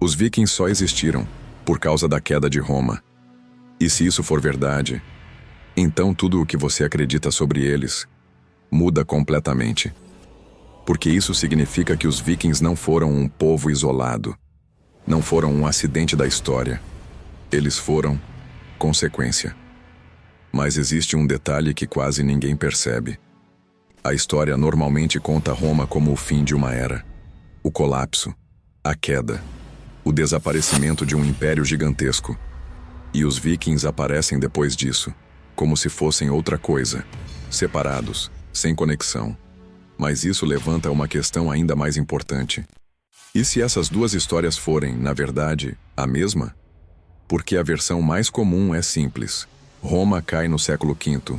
Os vikings só existiram por causa da queda de Roma. E se isso for verdade, então tudo o que você acredita sobre eles muda completamente. Porque isso significa que os vikings não foram um povo isolado, não foram um acidente da história. Eles foram consequência. Mas existe um detalhe que quase ninguém percebe. A história normalmente conta Roma como o fim de uma era, o colapso, a queda, o desaparecimento de um império gigantesco. E os vikings aparecem depois disso, como se fossem outra coisa, separados, sem conexão. Mas isso levanta uma questão ainda mais importante. E se essas duas histórias forem, na verdade, a mesma? Porque a versão mais comum é simples. Roma cai no século V.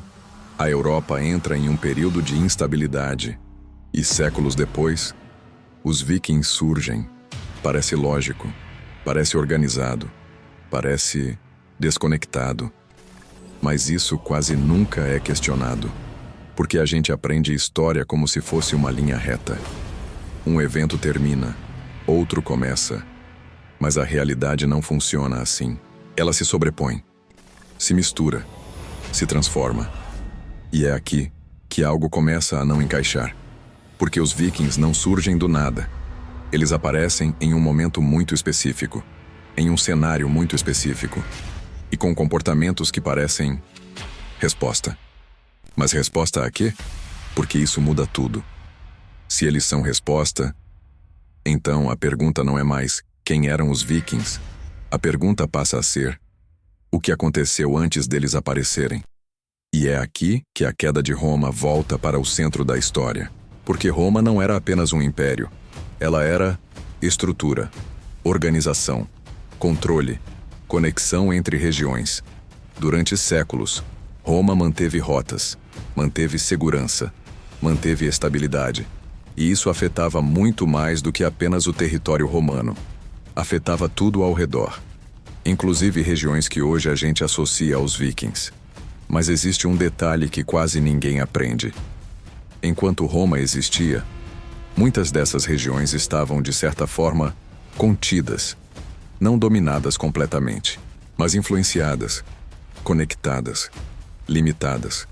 A Europa entra em um período de instabilidade. E séculos depois, os vikings surgem. Parece lógico, parece organizado, parece desconectado. Mas isso quase nunca é questionado. Porque a gente aprende história como se fosse uma linha reta. Um evento termina, outro começa. Mas a realidade não funciona assim. Ela se sobrepõe, se mistura, se transforma. E é aqui que algo começa a não encaixar. Porque os vikings não surgem do nada. Eles aparecem em um momento muito específico, em um cenário muito específico, e com comportamentos que parecem resposta. Mas resposta a quê? Porque isso muda tudo. Se eles são resposta, então a pergunta não é mais quem eram os vikings. A pergunta passa a ser o que aconteceu antes deles aparecerem. E é aqui que a queda de Roma volta para o centro da história. Porque Roma não era apenas um império. Ela era estrutura, organização, controle, conexão entre regiões. Durante séculos, Roma manteve rotas, manteve segurança, manteve estabilidade. E isso afetava muito mais do que apenas o território romano. Afetava tudo ao redor, inclusive regiões que hoje a gente associa aos vikings. Mas existe um detalhe que quase ninguém aprende. Enquanto Roma existia, muitas dessas regiões estavam, de certa forma, contidas, não dominadas completamente, mas influenciadas, conectadas, limitadas.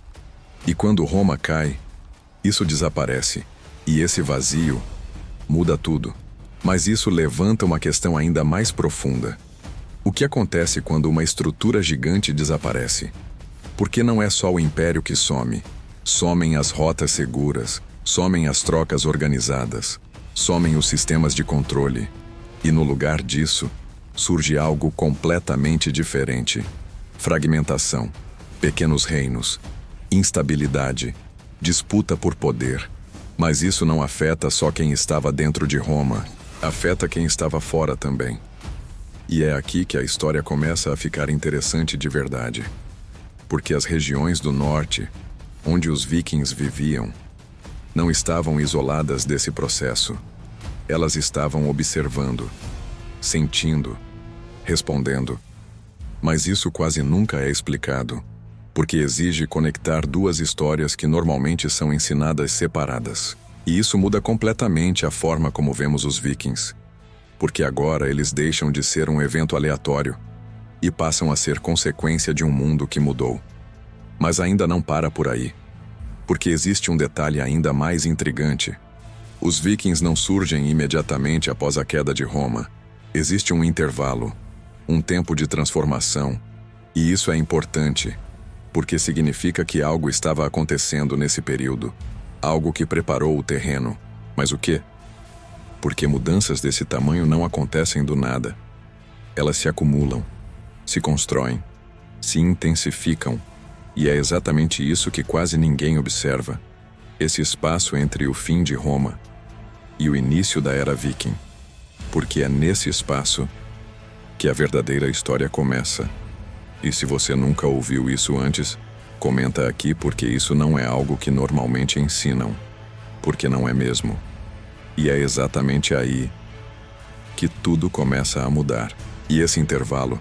E quando Roma cai, isso desaparece, e esse vazio muda tudo. Mas isso levanta uma questão ainda mais profunda. O que acontece quando uma estrutura gigante desaparece? Porque não é só o império que some. Somem as rotas seguras, somem as trocas organizadas, somem os sistemas de controle. E no lugar disso, surge algo completamente diferente. Fragmentação, pequenos reinos, instabilidade, disputa por poder. Mas isso não afeta só quem estava dentro de Roma, afeta quem estava fora também. E é aqui que a história começa a ficar interessante de verdade. Porque as regiões do norte, onde os vikings viviam, não estavam isoladas desse processo. Elas estavam observando, sentindo, respondendo. Mas isso quase nunca é explicado, porque exige conectar duas histórias que normalmente são ensinadas separadas. E isso muda completamente a forma como vemos os vikings. Porque agora eles deixam de ser um evento aleatório e passam a ser consequência de um mundo que mudou. Mas ainda não para por aí. Porque existe um detalhe ainda mais intrigante. Os vikings não surgem imediatamente após a queda de Roma. Existe um intervalo, um tempo de transformação. E isso é importante, porque significa que algo estava acontecendo nesse período. Algo que preparou o terreno. Mas o quê? Porque mudanças desse tamanho não acontecem do nada. Elas se acumulam, se constroem, se intensificam. E é exatamente isso que quase ninguém observa. Esse espaço entre o fim de Roma e o início da era viking. Porque é nesse espaço que a verdadeira história começa. E se você nunca ouviu isso antes, comenta aqui, porque isso não é algo que normalmente ensinam. Porque não é mesmo. E é exatamente aí que tudo começa a mudar. E esse intervalo,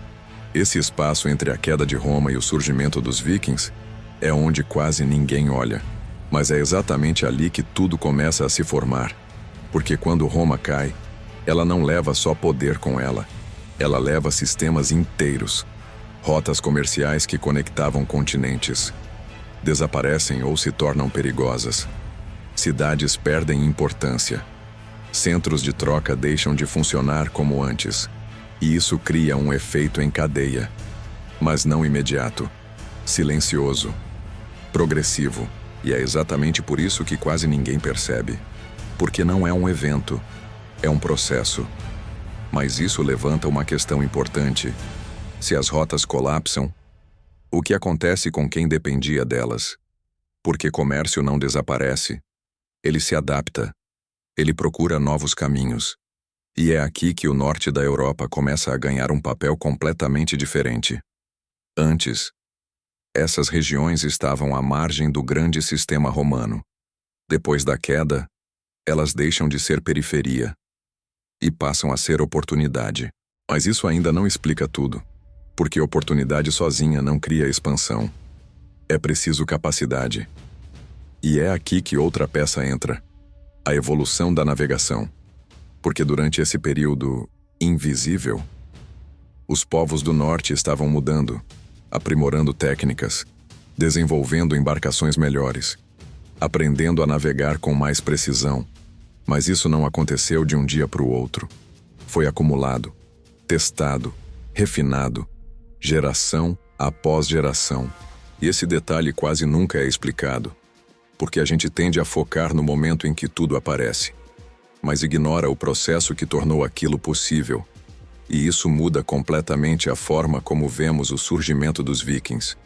esse espaço entre a queda de Roma e o surgimento dos vikings, é onde quase ninguém olha. Mas é exatamente ali que tudo começa a se formar. Porque quando Roma cai, Ela não leva só poder com ela. Ela leva sistemas inteiros. Rotas comerciais que conectavam continentes desaparecem ou se tornam perigosas. Cidades perdem importância. Centros de troca deixam de funcionar como antes. E isso cria um efeito em cadeia. Mas não imediato. Silencioso. Progressivo. E é exatamente por isso que quase ninguém percebe. Porque não é um evento. É um processo. Mas isso levanta uma questão importante. Se as rotas colapsam, o que acontece com quem dependia delas? Porque comércio não desaparece. Ele se adapta. Ele procura novos caminhos. E é aqui que o norte da Europa começa a ganhar um papel completamente diferente. Antes, essas regiões estavam à margem do grande sistema romano. Depois da queda, elas deixam de ser periferia e passam a ser oportunidade. Mas isso ainda não explica tudo, porque oportunidade sozinha não cria expansão. É preciso capacidade. E é aqui que outra peça entra: a evolução da navegação. Porque durante esse período invisível, os povos do norte estavam mudando, aprimorando técnicas, desenvolvendo embarcações melhores, aprendendo a navegar com mais precisão. Mas isso não aconteceu de um dia para o outro. Foi acumulado, testado, refinado, geração após geração. E esse detalhe quase nunca é explicado, porque a gente tende a focar no momento em que tudo aparece, mas ignora o processo que tornou aquilo possível. E isso muda completamente a forma como vemos o surgimento dos vikings.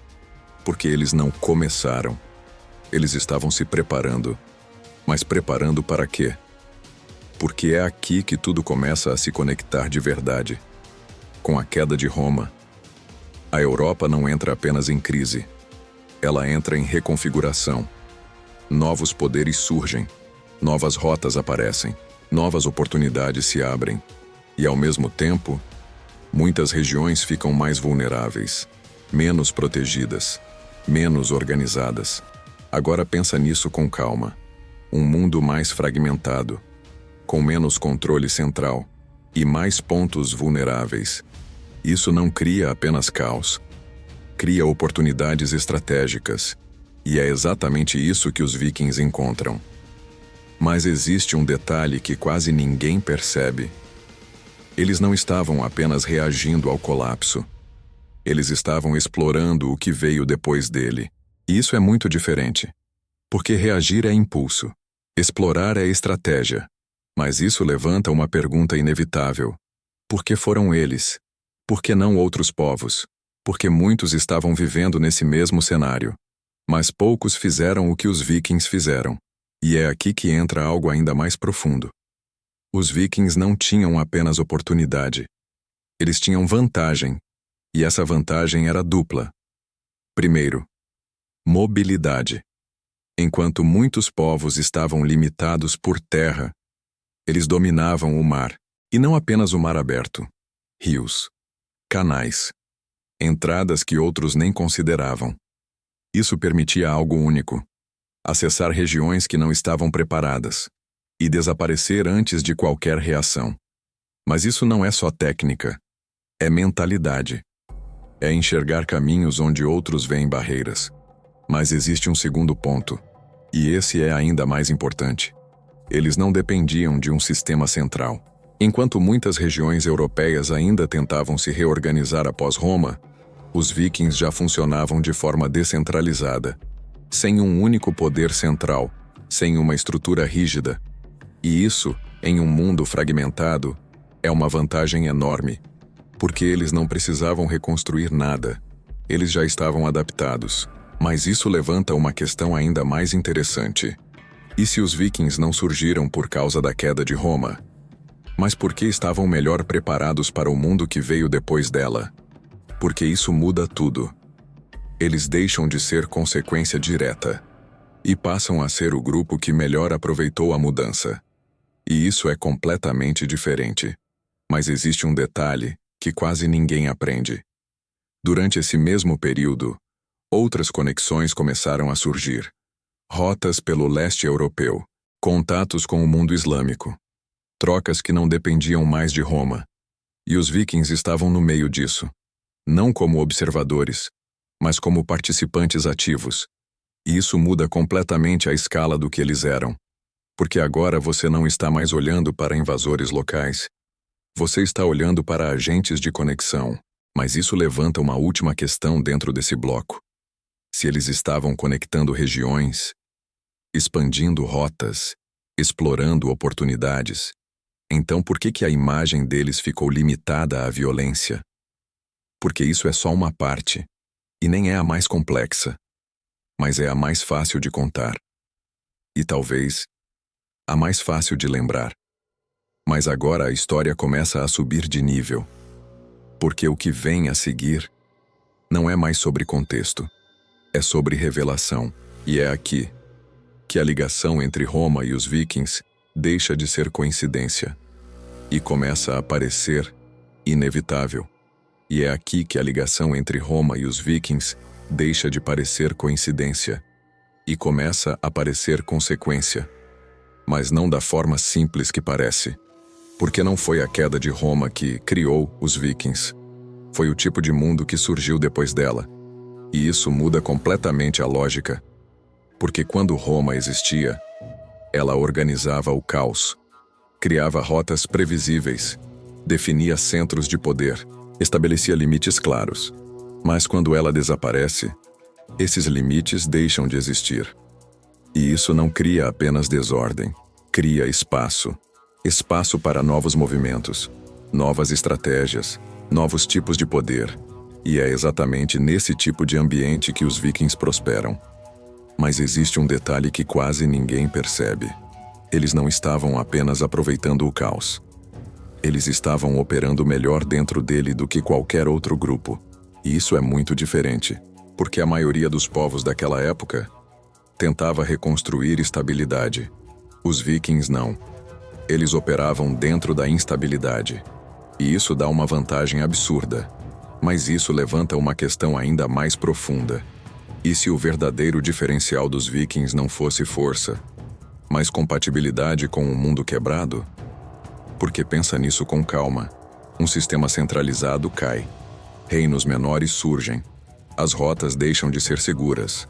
Porque eles não começaram. Eles estavam se preparando. Mas preparando para quê? Porque é aqui que tudo começa a se conectar de verdade. Com a queda de Roma, a Europa não entra apenas em crise. Ela entra em reconfiguração. Novos poderes surgem. Novas rotas aparecem. Novas oportunidades se abrem. E, ao mesmo tempo, muitas regiões ficam mais vulneráveis, menos protegidas, menos organizadas. Agora pensa nisso com calma. Um mundo mais fragmentado, com menos controle central e mais pontos vulneráveis. Isso não cria apenas caos. Cria oportunidades estratégicas. E é exatamente isso que os vikings encontram. Mas existe um detalhe que quase ninguém percebe. Eles não estavam apenas reagindo ao colapso. Eles estavam explorando o que veio depois dele. E isso é muito diferente. Porque reagir é impulso. Explorar é estratégia. Mas isso levanta uma pergunta inevitável. Por que foram eles? Por que não outros povos? Porque muitos estavam vivendo nesse mesmo cenário. Mas poucos fizeram o que os vikings fizeram. E é aqui que entra algo ainda mais profundo. Os vikings não tinham apenas oportunidade. Eles tinham vantagem. E essa vantagem era dupla. Primeiro, mobilidade. Enquanto muitos povos estavam limitados por terra, eles dominavam o mar. E não apenas o mar aberto. Rios, canais, entradas que outros nem consideravam. Isso permitia algo único: acessar regiões que não estavam preparadas e desaparecer antes de qualquer reação. Mas isso não é só técnica. É mentalidade. É enxergar caminhos onde outros veem barreiras. Mas existe um segundo ponto. E esse é ainda mais importante. Eles não dependiam de um sistema central. Enquanto muitas regiões europeias ainda tentavam se reorganizar após Roma, os vikings já funcionavam de forma descentralizada, sem um único poder central, sem uma estrutura rígida. E isso, em um mundo fragmentado, é uma vantagem enorme, porque eles não precisavam reconstruir nada. Eles já estavam adaptados. Mas isso levanta uma questão ainda mais interessante. E se os vikings não surgiram por causa da queda de Roma? Mas por que estavam melhor preparados para o mundo que veio depois dela? Porque isso muda tudo. Eles deixam de ser consequência direta e passam a ser o grupo que melhor aproveitou a mudança. E isso é completamente diferente. Mas existe um detalhe que quase ninguém aprende. Durante esse mesmo período, outras conexões começaram a surgir. Rotas pelo leste europeu, contatos com o mundo islâmico, Trocas que não dependiam mais de Roma. E os vikings estavam no meio disso. Não como observadores, mas como participantes ativos. E isso muda completamente a escala do que eles eram. Porque agora você não está mais olhando para invasores locais. Você está olhando para agentes de conexão. Mas isso levanta uma última questão dentro desse bloco. Se eles estavam conectando regiões, expandindo rotas, explorando oportunidades, então por que a imagem deles ficou limitada à violência? Porque isso é só uma parte, e nem é a mais complexa, mas é a mais fácil de contar. E talvez a mais fácil de lembrar. Mas agora a história começa a subir de nível. Porque o que vem a seguir não é mais sobre contexto, é sobre revelação. E é aqui que a ligação entre Roma e os vikings deixa de ser coincidência e começa a parecer inevitável. E é aqui que a ligação entre Roma e os vikings deixa de parecer coincidência e começa a parecer consequência. Mas não da forma simples que parece. Porque não foi a queda de Roma que criou os vikings. Foi o tipo de mundo que surgiu depois dela. E isso muda completamente a lógica. Porque quando Roma existia, ela organizava o caos, criava rotas previsíveis, definia centros de poder, estabelecia limites claros. Mas quando ela desaparece, esses limites deixam de existir. E isso não cria apenas desordem, cria espaço. Espaço para novos movimentos, novas estratégias, novos tipos de poder. E é exatamente nesse tipo de ambiente que os vikings prosperam. Mas existe um detalhe que quase ninguém percebe. Eles não estavam apenas aproveitando o caos. Eles estavam operando melhor dentro dele do que qualquer outro grupo. E isso é muito diferente, porque a maioria dos povos daquela época tentava reconstruir estabilidade. Os vikings não. Eles operavam dentro da instabilidade. E isso dá uma vantagem absurda. Mas isso levanta uma questão ainda mais profunda. E se o verdadeiro diferencial dos vikings não fosse força, mas compatibilidade com um mundo quebrado? Porque pensa nisso com calma. Um sistema centralizado cai. Reinos menores surgem. As rotas deixam de ser seguras.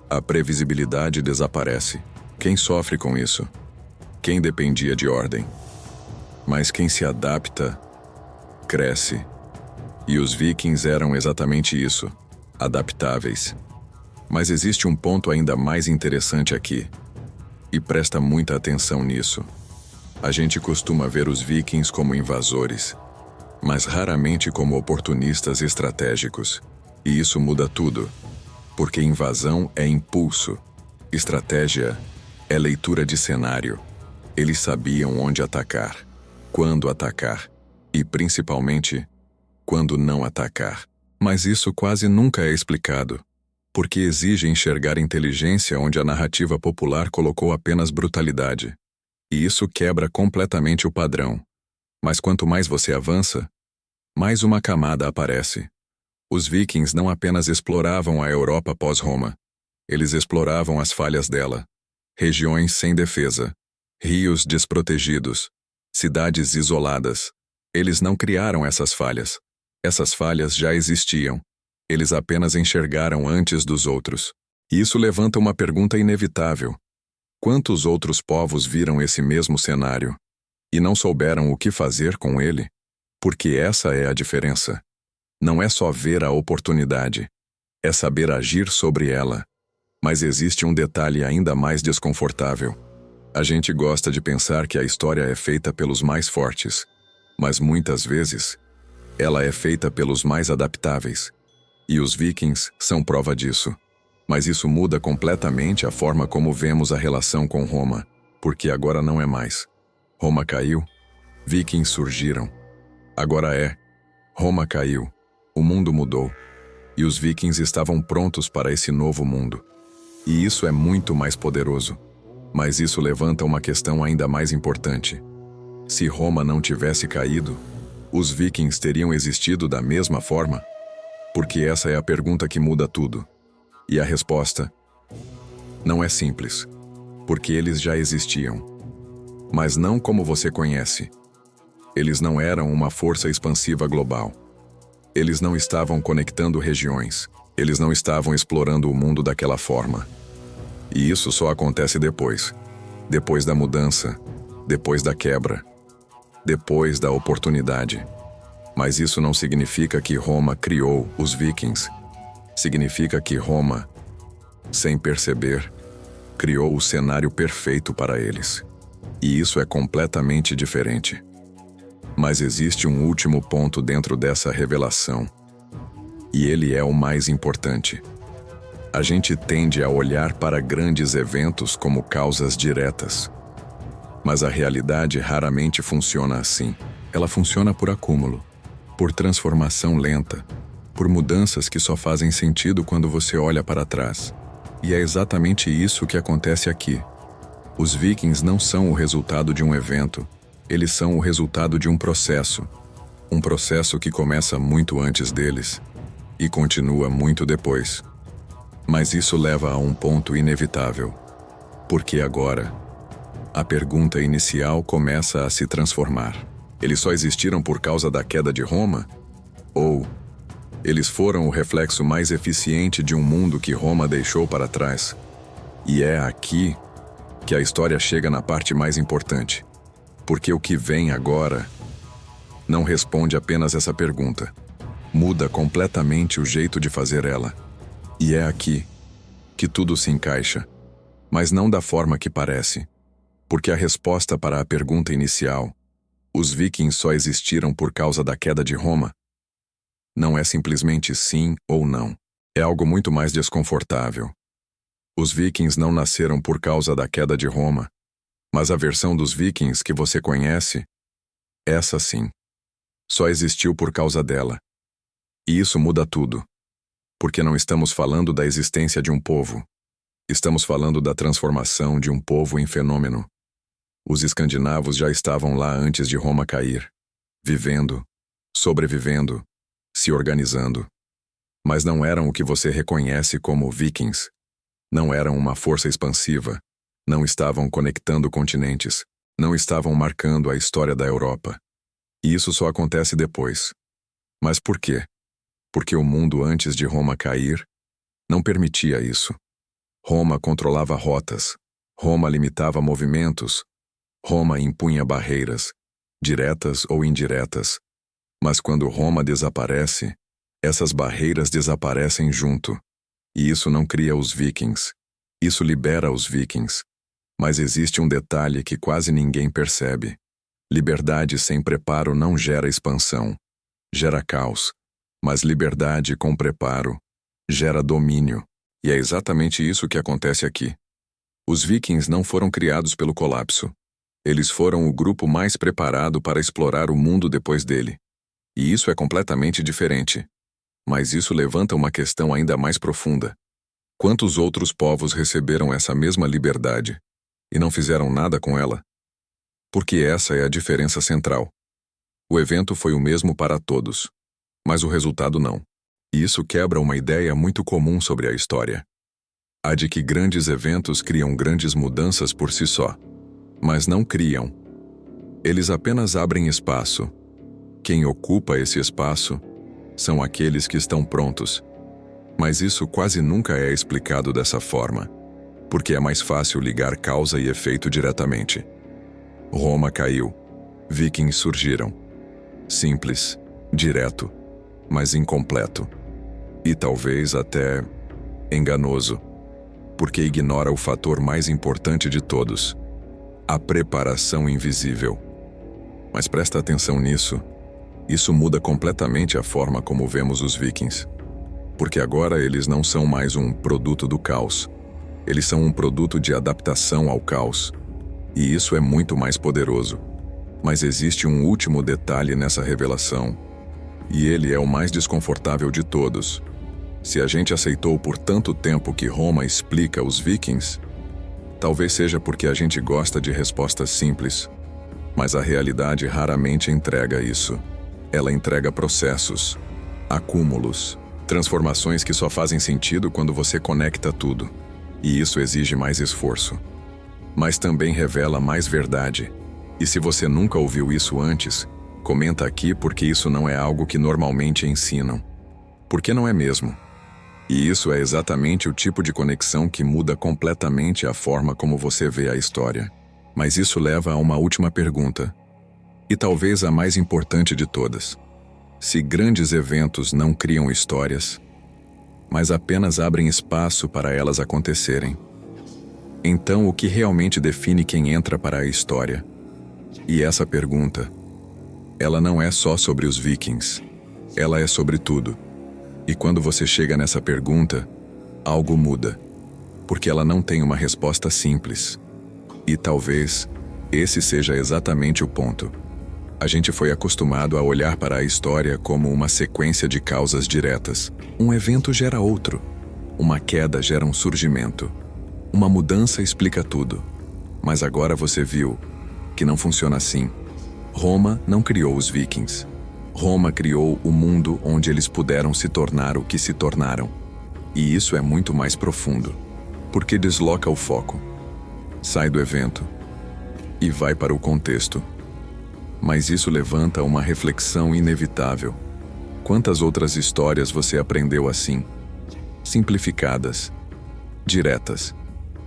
A previsibilidade desaparece. Quem sofre com isso? Quem dependia de ordem. Mas quem se adapta, cresce. E os vikings eram exatamente isso, adaptáveis. Mas existe um ponto ainda mais interessante aqui. E presta muita atenção nisso. A gente costuma ver os vikings como invasores, mas raramente como oportunistas estratégicos. E isso muda tudo. Porque invasão é impulso. Estratégia é leitura de cenário. Eles sabiam onde atacar, quando atacar, e principalmente, quando não atacar. Mas isso quase nunca é explicado, porque exige enxergar inteligência onde a narrativa popular colocou apenas brutalidade. E isso quebra completamente o padrão. Mas quanto mais você avança, mais uma camada aparece. Os vikings não apenas exploravam a Europa pós-Roma, eles exploravam as falhas dela. Regiões sem defesa, rios desprotegidos, cidades isoladas. Eles não criaram essas falhas. Essas falhas já existiam. Eles apenas enxergaram antes dos outros. E isso levanta uma pergunta inevitável. Quantos outros povos viram esse mesmo cenário e não souberam o que fazer com ele? Porque essa é a diferença. Não é só ver a oportunidade, é saber agir sobre ela. Mas existe um detalhe ainda mais desconfortável. A gente gosta de pensar que a história é feita pelos mais fortes, mas muitas vezes ela é feita pelos mais adaptáveis. E os vikings são prova disso. Mas isso muda completamente a forma como vemos a relação com Roma, porque agora não é mais. Roma caiu, vikings surgiram. Agora é, Roma caiu, o mundo mudou, e os vikings estavam prontos para esse novo mundo. E isso é muito mais poderoso. Mas isso levanta uma questão ainda mais importante. Se Roma não tivesse caído, os vikings teriam existido da mesma forma? Porque essa é a pergunta que muda tudo. E a resposta não é simples, porque eles já existiam. mas não como você conhece. Eles não eram uma força expansiva global. Eles não estavam conectando regiões. Eles não estavam explorando o mundo daquela forma. E isso só acontece depois. Depois da mudança. Depois da quebra. Depois da oportunidade. Mas isso não significa que Roma criou os vikings. Significa que Roma, sem perceber, criou o cenário perfeito para eles. E isso é completamente diferente. Mas existe um último ponto dentro dessa revelação. E ele é o mais importante. A gente tende a olhar para grandes eventos como causas diretas. Mas a realidade raramente funciona assim. Ela funciona por acúmulo, por transformação lenta, por mudanças que só fazem sentido quando você olha para trás. E é exatamente isso que acontece aqui. Os vikings não são o resultado de um evento, eles são o resultado de um processo. Um processo que começa muito antes deles e continua muito depois. Mas isso leva a um ponto inevitável. Porque agora, a pergunta inicial começa a se transformar. Eles só existiram por causa da queda de Roma? Ou eles foram o reflexo mais eficiente de um mundo que Roma deixou para trás? E é aqui que a história chega na parte mais importante. Porque o que vem agora não responde apenas essa pergunta. Muda completamente o jeito de fazer ela. E é aqui que tudo se encaixa, mas não da forma que parece. Porque a resposta para a pergunta inicial, os vikings só existiram por causa da queda de Roma, não é simplesmente sim ou não. É algo muito mais desconfortável. Os vikings não nasceram por causa da queda de Roma, mas a versão dos vikings que você conhece, essa sim, só existiu por causa dela. E isso muda tudo. Porque não estamos falando da existência de um povo. Estamos falando da transformação de um povo em fenômeno. Os escandinavos já estavam lá antes de Roma cair, vivendo, sobrevivendo, se organizando. Mas não eram o que você reconhece como vikings. Não eram uma força expansiva. Não estavam conectando continentes. Não estavam marcando a história da Europa. E isso só acontece depois. Mas por quê? Porque o mundo antes de Roma cair não permitia isso. Roma controlava rotas. Roma limitava movimentos. Roma impunha barreiras, diretas ou indiretas. Mas quando Roma desaparece, essas barreiras desaparecem junto. E isso não cria os vikings. Isso libera os vikings. Mas existe um detalhe que quase ninguém percebe. Liberdade sem preparo não gera expansão. Gera caos. Mas liberdade com preparo gera domínio. E é exatamente isso que acontece aqui. Os vikings não foram criados pelo colapso. Eles foram o grupo mais preparado para explorar o mundo depois dele. E isso é completamente diferente. Mas isso levanta uma questão ainda mais profunda. Quantos outros povos receberam essa mesma liberdade e não fizeram nada com ela? Porque essa é a diferença central. O evento foi o mesmo para todos, mas o resultado não. E isso quebra uma ideia muito comum sobre a história. A de que grandes eventos criam grandes mudanças por si só. Mas não criam. Eles apenas abrem espaço. Quem ocupa esse espaço são aqueles que estão prontos. Mas isso quase nunca é explicado dessa forma, porque é mais fácil ligar causa e efeito diretamente. Roma caiu. Vikings surgiram. Simples, direto, mas incompleto. E talvez até enganoso, porque ignora o fator mais importante de todos: a preparação invisível. Mas presta atenção nisso. Isso muda completamente a forma como vemos os vikings. Porque agora eles não são mais um produto do caos. Eles são um produto de adaptação ao caos. E isso é muito mais poderoso. Mas existe um último detalhe nessa revelação. E ele é o mais desconfortável de todos. Se a gente aceitou por tanto tempo que Roma explica os vikings, talvez seja porque a gente gosta de respostas simples. Mas a realidade raramente entrega isso. Ela entrega processos, acúmulos, transformações que só fazem sentido quando você conecta tudo. E isso exige mais esforço. Mas também revela mais verdade. E se você nunca ouviu isso antes, comenta aqui porque isso não é algo que normalmente ensinam. Porque não é mesmo? E isso é exatamente o tipo de conexão que muda completamente a forma como você vê a história. Mas isso leva a uma última pergunta, e talvez a mais importante de todas. Se grandes eventos não criam histórias, mas apenas abrem espaço para elas acontecerem, então o que realmente define quem entra para a história? E essa pergunta, ela não é só sobre os Vikings, ela é sobre tudo. E quando você chega nessa pergunta, algo muda, porque ela não tem uma resposta simples. E talvez esse seja exatamente o ponto. A gente foi acostumado a olhar para a história como uma sequência de causas diretas. Um evento gera outro. Uma queda gera um surgimento. Uma mudança explica tudo. Mas agora você viu que não funciona assim. Roma não criou os Vikings. Roma criou o mundo onde eles puderam se tornar o que se tornaram. E isso é muito mais profundo, porque desloca o foco. Sai do evento e vai para o contexto. Mas isso levanta uma reflexão inevitável. Quantas outras histórias você aprendeu assim? Simplificadas, diretas,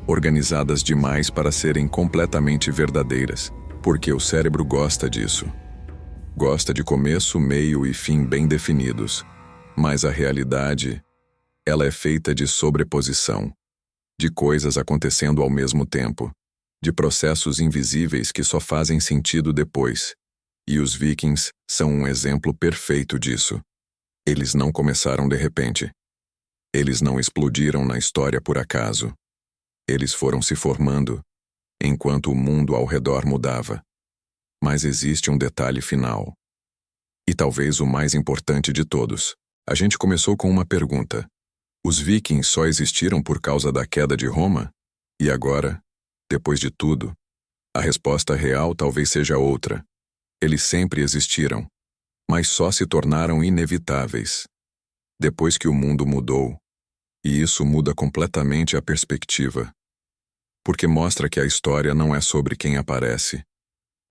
organizadas demais para serem completamente verdadeiras, porque o cérebro gosta disso. Gosta de começo, meio e fim bem definidos. Mas a realidade, ela é feita de sobreposição, de coisas acontecendo ao mesmo tempo, de processos invisíveis que só fazem sentido depois. E os Vikings são um exemplo perfeito disso. Eles não começaram de repente. Eles não explodiram na história por acaso. Eles foram se formando, enquanto o mundo ao redor mudava. Mas existe um detalhe final. E talvez o mais importante de todos. A gente começou com uma pergunta. Os Vikings só existiram por causa da queda de Roma? E agora, depois de tudo, a resposta real talvez seja outra. Eles sempre existiram, mas só se tornaram inevitáveis. Depois que o mundo mudou. E isso muda completamente a perspectiva. Porque mostra que a história não é sobre quem aparece.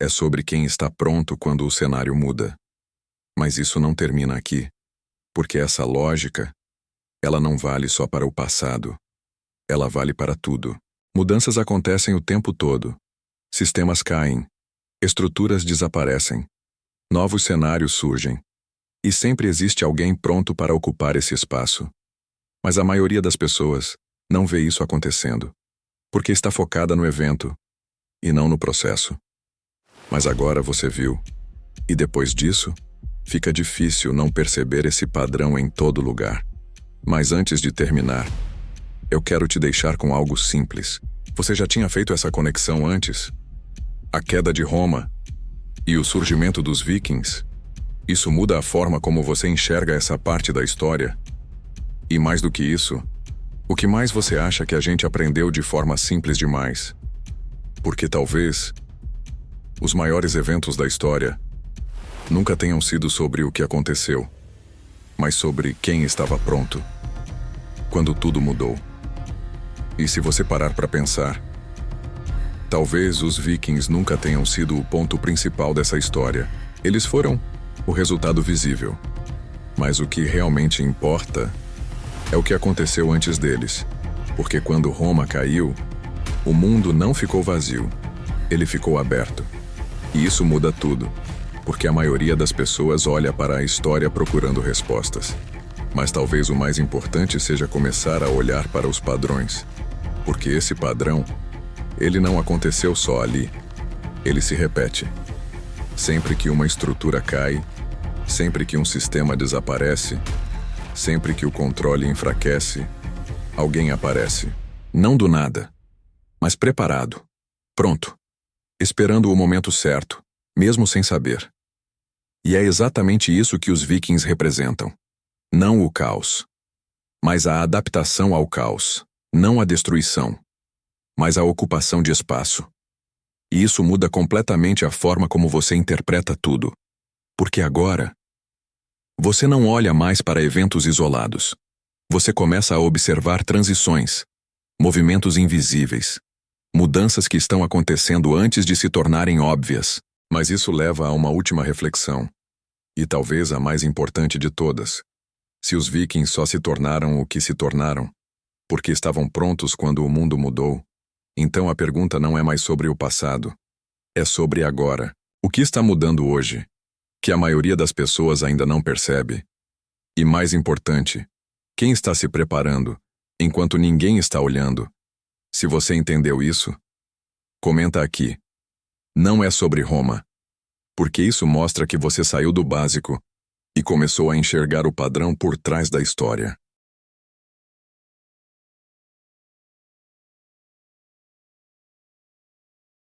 É sobre quem está pronto quando o cenário muda. Mas isso não termina aqui. Porque essa lógica, ela não vale só para o passado. Ela vale para tudo. Mudanças acontecem o tempo todo. Sistemas caem. Estruturas desaparecem. Novos cenários surgem. E sempre existe alguém pronto para ocupar esse espaço. Mas a maioria das pessoas não vê isso acontecendo. Porque está focada no evento e não no processo. Mas agora você viu. E depois disso, fica difícil não perceber esse padrão em todo lugar. Mas antes de terminar, eu quero te deixar com algo simples. Você já tinha feito essa conexão antes? A queda de Roma e o surgimento dos Vikings? Isso muda a forma como você enxerga essa parte da história? E mais do que isso, o que mais você acha que a gente aprendeu de forma simples demais? Porque talvez os maiores eventos da história nunca tenham sido sobre o que aconteceu, mas sobre quem estava pronto, quando tudo mudou. E se você parar para pensar, talvez os Vikings nunca tenham sido o ponto principal dessa história. Eles foram o resultado visível. Mas o que realmente importa é o que aconteceu antes deles. Porque quando Roma caiu, o mundo não ficou vazio, ele ficou aberto. E isso muda tudo, porque a maioria das pessoas olha para a história procurando respostas. Mas talvez o mais importante seja começar a olhar para os padrões. Porque esse padrão, ele não aconteceu só ali. Ele se repete. Sempre que uma estrutura cai, sempre que um sistema desaparece, sempre que o controle enfraquece, alguém aparece. Não do nada, mas preparado. Pronto. Esperando o momento certo, mesmo sem saber. E é exatamente isso que os Vikings representam. Não o caos, mas a adaptação ao caos. Não a destruição, mas a ocupação de espaço. E isso muda completamente a forma como você interpreta tudo. Porque agora, você não olha mais para eventos isolados. Você começa a observar transições, movimentos invisíveis, Mudanças que estão acontecendo antes de se tornarem óbvias. Mas isso leva a uma última reflexão. E talvez a mais importante de todas. Se os vikings só se tornaram o que se tornaram, porque estavam prontos quando o mundo mudou, então a pergunta não é mais sobre o passado. É sobre agora. O que está mudando hoje? Que a maioria das pessoas ainda não percebe. E mais importante, quem está se preparando, enquanto ninguém está olhando? Se você entendeu isso, comenta aqui. Não é sobre Roma. Porque isso mostra que você saiu do básico e começou a enxergar o padrão por trás da história.